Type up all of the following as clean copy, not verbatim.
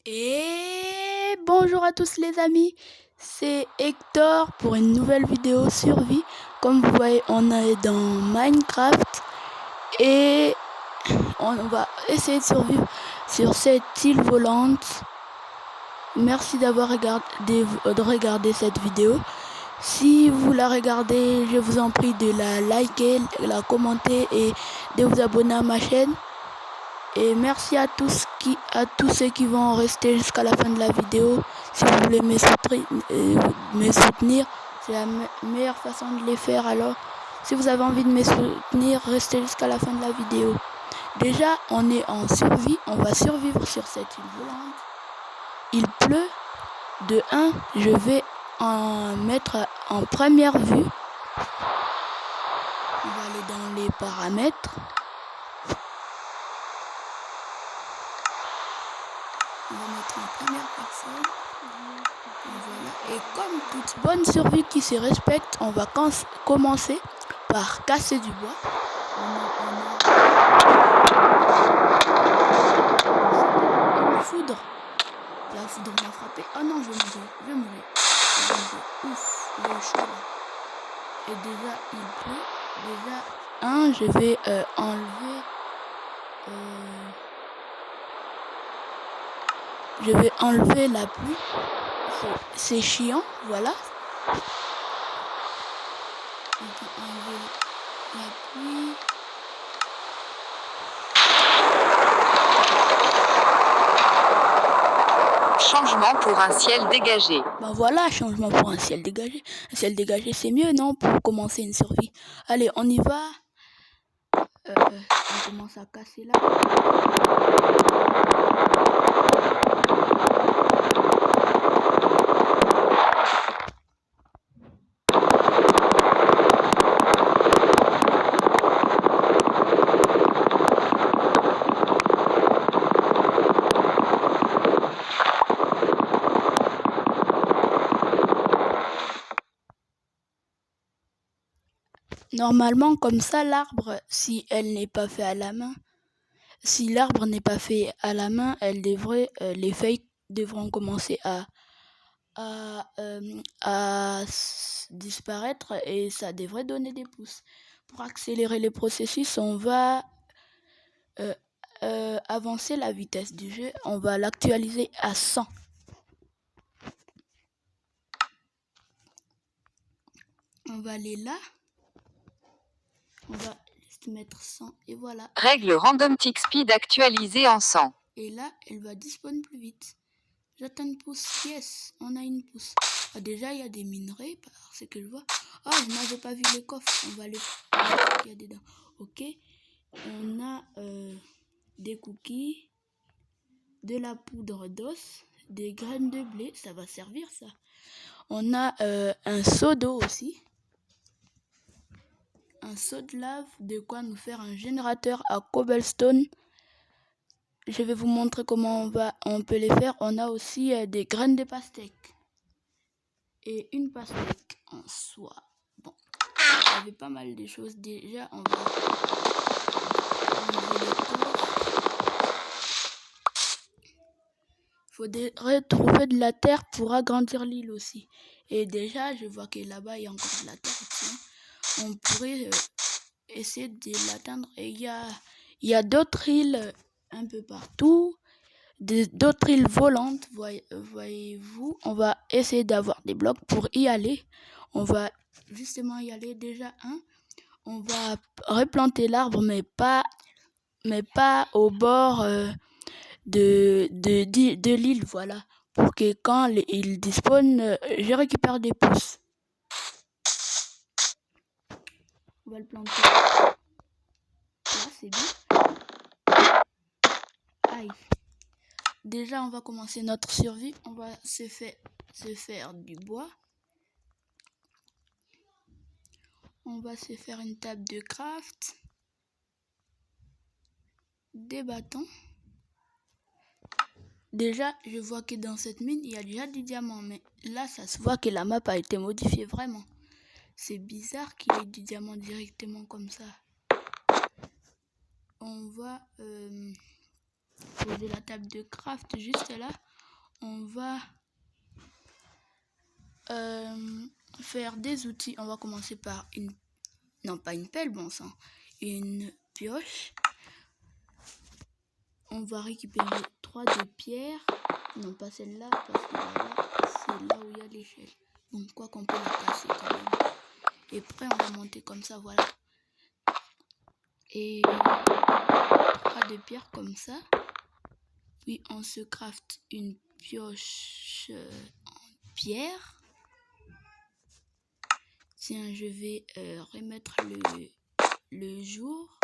Et bonjour à tous les amis, c'est Hector pour une nouvelle vidéo survie. Comme vous voyez, on est dans Minecraft et on va essayer de survivre sur cette île volante. Merci d'avoir regardé cette vidéo. Si vous la regardez, je vous en prie de la liker, la commenter et de vous abonner à ma chaîne. Et merci à tous ceux qui vont rester jusqu'à la fin de la vidéo. Si vous voulez me soutenir, c'est la meilleure façon de les faire. Alors, si vous avez envie de me soutenir, restez jusqu'à la fin de la vidéo. Déjà, on est en survie. On va survivre sur cette île volante. Il pleut. De 1, je vais en mettre en première vue. On va aller dans les paramètres. On va mettre en première personne. Voilà. Et comme toute bonne survie qui se respecte, on va commencer par casser du bois. Une foudre. La foudre m'a frappé. Oh non, je vais mourir. Ouf, il est chaud là. Et déjà, il pleut. Je vais enlever... Je vais enlever la pluie. C'est chiant, voilà. On peut enlever la pluie. Changement pour un ciel dégagé. Ben voilà, changement pour un ciel dégagé. Un ciel dégagé, c'est mieux, non? Pour commencer une survie. Allez, on y va. On commence à casser là. Normalement, comme ça, l'arbre, si elle n'est pas fait à la main, si l'arbre n'est pas fait à la main, les feuilles devront commencer à disparaître et ça devrait donner des pousses. Pour accélérer le processus, on va avancer la vitesse du jeu. On va l'actualiser à 100. On va aller là. On va juste mettre 100 et voilà. Règle random tick speed actualisée en 100. Et là, elle va disparaître plus vite. J'attends une pousse. Yes, on a une pousse. Ah, déjà, il y a des minerais, par ce que je vois. Ah, je n'avais pas vu les coffres. On va les voir ce qu'il y a dedans. Ok. On a des cookies, de la poudre d'os, des graines de blé. Ça va servir, ça. On a un seau d'eau aussi. Un seau de lave. De quoi nous faire un générateur à cobblestone. Je vais vous montrer comment on peut les faire. On a aussi des graines de pastèque. Et une pastèque en soie. Bon, il y avait pas mal de choses. Déjà, on va enlever les coffres. Faudrait trouver de la terre pour agrandir l'île aussi. Et déjà, je vois que là-bas, il y a encore de la terre. Tiens. On pourrait essayer de l'atteindre. Et il y a d'autres îles un peu partout. D'autres îles volantes, voyez-vous. On va essayer d'avoir des blocs pour y aller. On va justement y aller déjà. On va replanter l'arbre, mais pas au bord de l'île, voilà. Pour que quand il dispone, je récupère des pousses. On va le planter. Là, c'est bien. Aïe. Déjà, on va commencer notre survie. On va se faire du bois. On va se faire une table de craft. Des bâtons. Déjà, je vois que dans cette mine, il y a déjà du diamant. Mais là, ça se voit que la map a été modifiée vraiment. C'est bizarre qu'il y ait du diamant directement comme ça. On va poser la table de craft juste là. on va faire des outils. On va commencer par pas une pelle, bon sang, une pioche. On va récupérer 3 de pierre. Non, pas celle-là, parce que c'est là où il y a l'échelle. Donc, quoi qu'on peut la casser quand même. Et après, on va monter comme ça, voilà. Et 3 de pierre comme ça. Puis, on se craft une pioche en pierre. Tiens, je vais remettre le jour.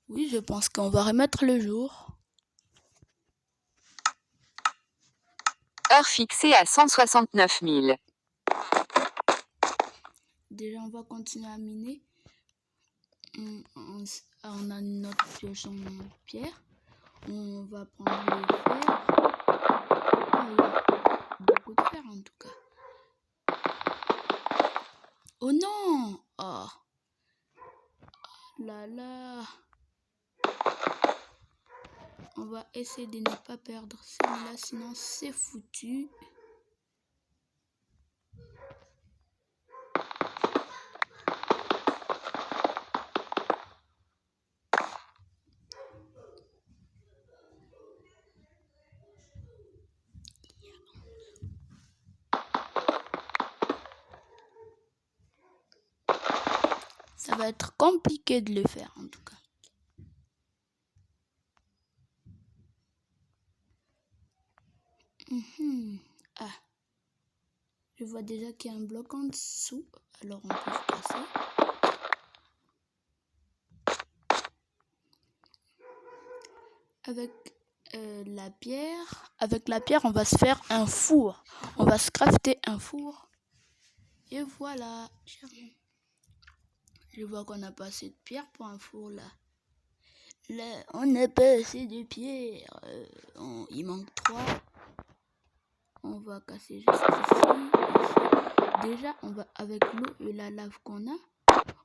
Oui, je pense qu'on va remettre le jour. Heure fixée à 169 000. Déjà, on va continuer à miner. On a notre pioche en pierre. On va prendre le fer. Oh, il y a beaucoup de fer en tout cas. Oh non! Oh là là! On va essayer de ne pas perdre celle-là, sinon c'est foutu. Ça va être compliqué de le faire en tout cas. Ah, je vois déjà qu'il y a un bloc en dessous, alors on peut se passer. Avec la pierre, on va se faire un four. On va se crafter un four. Et voilà. Je vois qu'on n'a pas assez de pierre pour un four là. Là, on n'a pas assez de pierre. Il manque 3. On va casser juste ici. Déjà, on va avec l'eau et la lave qu'on a,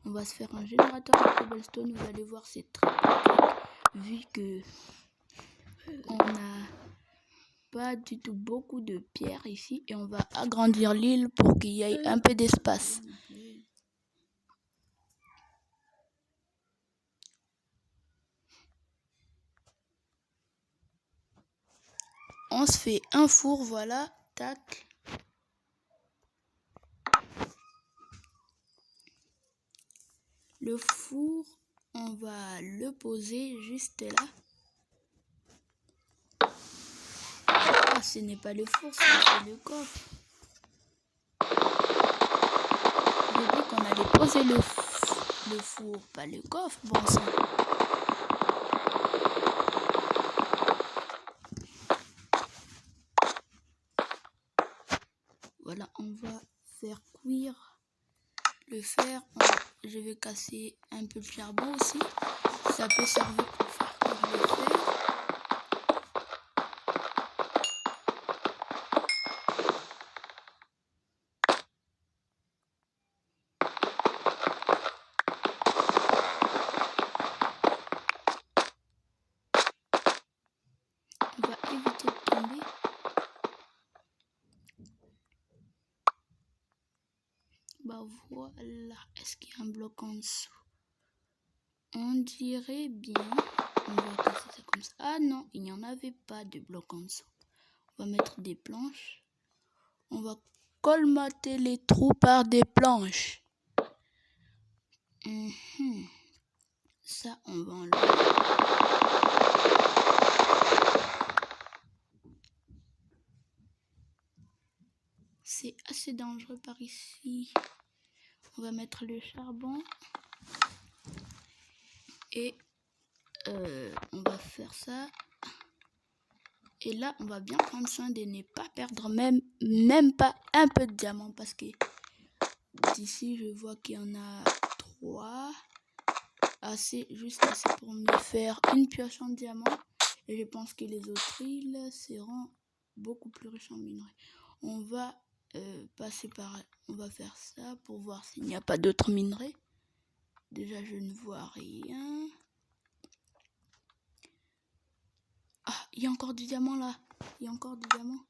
on va se faire un générateur de cobblestone. Vous allez voir, c'est très pratique vu que on n'a pas du tout beaucoup de pierres ici et on va agrandir l'île pour qu'il y ait un peu d'espace. On se fait un four, voilà, tac. Le four, on va le poser juste là. Ah, ce n'est pas le four, c'est le coffre. J'ai dit qu'on allait poser le four, pas le coffre, bon sang. Voilà, on va faire cuire le fer. Je vais casser un peu de charbon aussi. Ça peut servir pour faire cuire le fer. On va éviter de tomber. Bah voilà, est-ce qu'il y a un bloc en dessous? On dirait bien. On va casser ça comme ça. Ah non, il n'y en avait pas de bloc en dessous. On va mettre des planches. On va colmater les trous par des planches. Ça, on va enlever. C'est assez dangereux par ici. On va mettre le charbon. Et on va faire ça. Et là, on va bien prendre soin de ne pas perdre même pas un peu de diamant. Parce que d'ici, je vois qu'il y en a 3. Juste assez pour me faire une pioche en diamant. Et je pense que les autres îles seront beaucoup plus riches en minerais. On va passer par... On va faire ça pour voir s'il n'y a pas d'autres minerais. Déjà, je ne vois rien. Ah, il y a encore du diamant là. Il y a encore du diamant.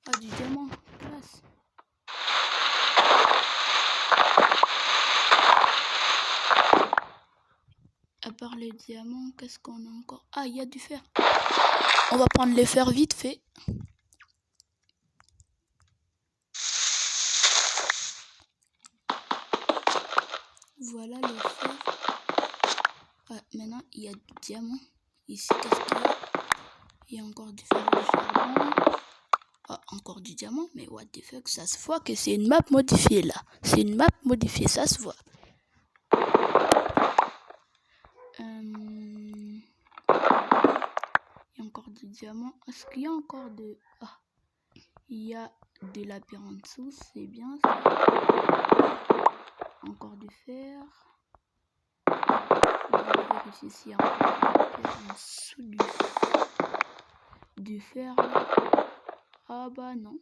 Ah, du diamant, classe. À part les diamants, qu'est-ce qu'on a encore? Ah, il y a du fer. On va prendre les fers vite fait. Voilà les fers. Ah, maintenant, il y a du diamant. Ici, qu'est-ce qu'il y a? Il y a encore du fer et du charbon. Ah, encore du diamant. Mais what the fuck, ça se voit que c'est une map modifiée là. C'est une map modifiée, ça se voit. Il y a encore du diamant. Est-ce qu'il y a encore de... Ah, il y a de la pierre en dessous, c'est bien ça. Encore du fer. Je vais vérifier s'il y a encore de la pierre en dessous du fer là. Ah bah non.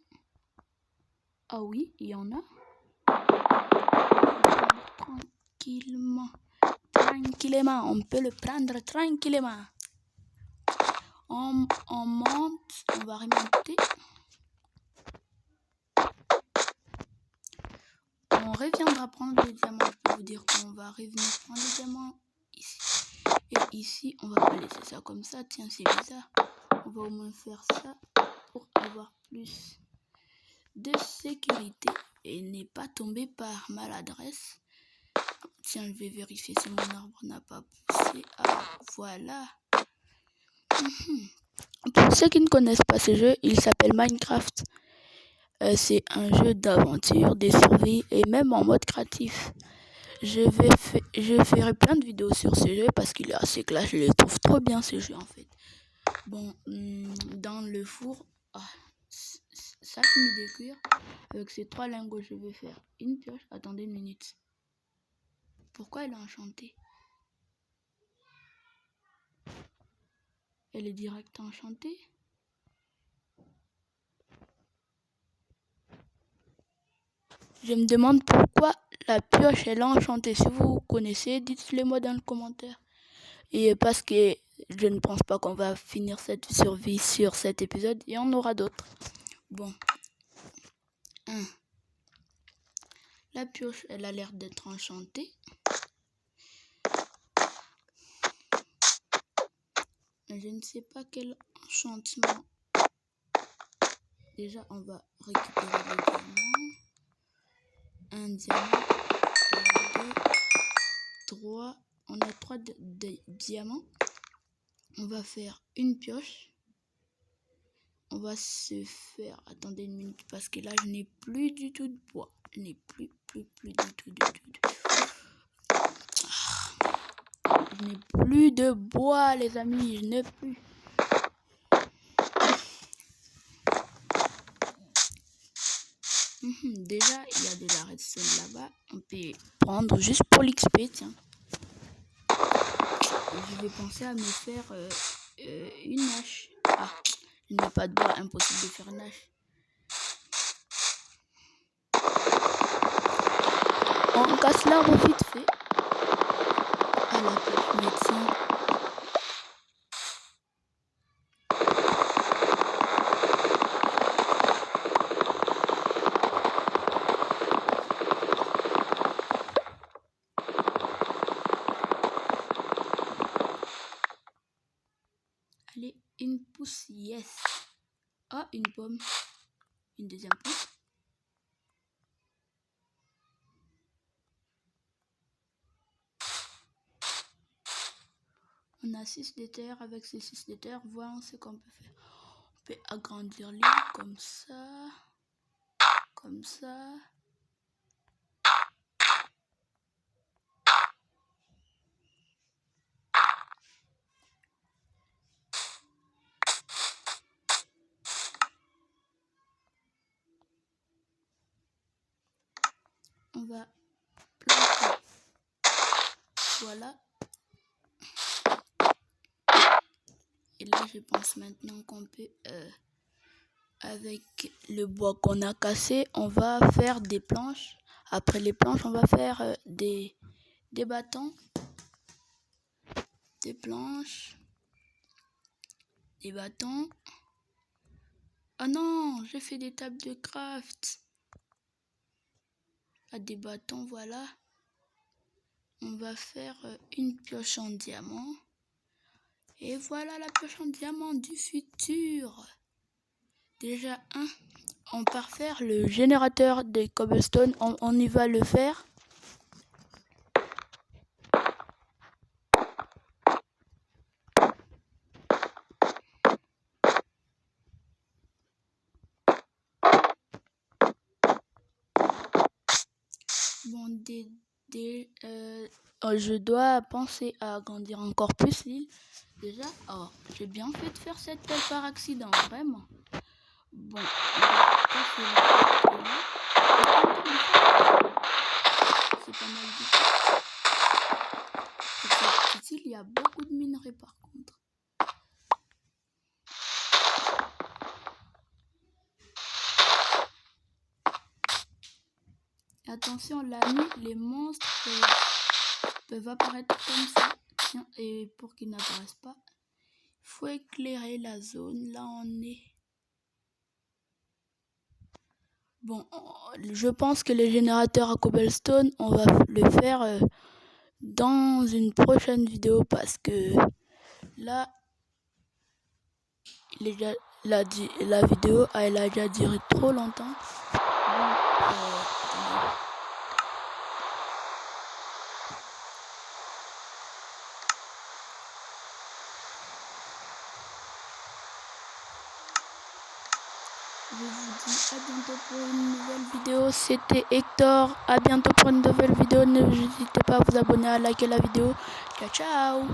Ah oui, il y en a. Tranquillement. Tranquillement, on peut le prendre tranquillement. On monte, on va remonter. On reviendra prendre les diamants. Je peux vous dire qu'on va revenir prendre les diamants ici. Et ici, on va pas laisser ça comme ça. Tiens, c'est bizarre. On va au moins faire ça pour avoir plus de sécurité et n'est pas tombé par maladresse. Tiens, je vais vérifier si mon arbre n'a pas poussé. Ah, voilà. Pour ceux qui ne connaissent pas ce jeu, il s'appelle Minecraft. C'est un jeu d'aventure, de survie et même en mode créatif. Je ferai plein de vidéos sur ce jeu parce qu'il est assez classe. Je le trouve trop bien ce jeu en fait. Bon, dans le four, ça finit de cuire. Avec ces 3 lingots, je vais faire une pioche. Attendez une minute. Pourquoi elle est enchantée? Elle est direct enchantée. Je me demande pourquoi la pioche elle est enchantée. Si vous connaissez, dites-le moi dans le commentaire. Et parce que je ne pense pas qu'on va finir cette survie sur cet épisode. Il y en aura d'autres. Bon. La pioche, elle a l'air d'être enchantée. Mais je ne sais pas quel enchantement. Déjà, on va récupérer le diamant. Un diamant. 2, 3. On a 3 diamants. On va faire une pioche. On va se faire... Attendez une minute parce que là, je n'ai plus du tout de bois. Je n'ai plus du tout. Je n'ai plus de bois, les amis. Je n'ai plus. Déjà, il y a de la redstone là-bas. On peut prendre juste pour l'XP, tiens. Je vais penser à me faire une hache. Ah, je n'ai pas de bois, impossible de faire une hache. On casse l'arbre vite fait. À la pioche médecin. Allez, une pousse, yes. Ah, une pomme. Une deuxième pousse. On a 6 de terre. Avec ces 6 de terre, voyons ce qu'on peut faire. On peut agrandir l'île comme ça. Comme ça. On va planter. Voilà. Et là, je pense maintenant qu'on peut, avec le bois qu'on a cassé, on va faire des planches. Après les planches, on va faire des bâtons, des planches, des bâtons. Ah non, j'ai fait des tables de craft. Ah, des bâtons, voilà. On va faire une pioche en diamant. Et voilà la pioche en diamant du futur. Déjà, on part faire le générateur des cobblestone. On y va le faire. Bon, je dois penser à agrandir encore plus l'île. Déjà, j'ai bien fait de faire cette pelle par accident, vraiment. Bon, on va casser la porte là. C'est pas mal du tout. Pour cette petite île, il y a beaucoup de minerais par contre. Attention, la nuit, les monstres peuvent apparaître comme ça. Tiens, et pour qu'ils n'apparaissent pas, il faut éclairer la zone. Là, on est... Bon, je pense que les générateurs à cobblestone, on va le faire dans une prochaine vidéo parce que là, la vidéo, elle a déjà duré trop longtemps. Bon, je vous dis à bientôt pour une nouvelle vidéo. C'était Hector. À bientôt pour une nouvelle vidéo. N'hésitez pas à vous abonner, à liker la vidéo. Ciao, ciao.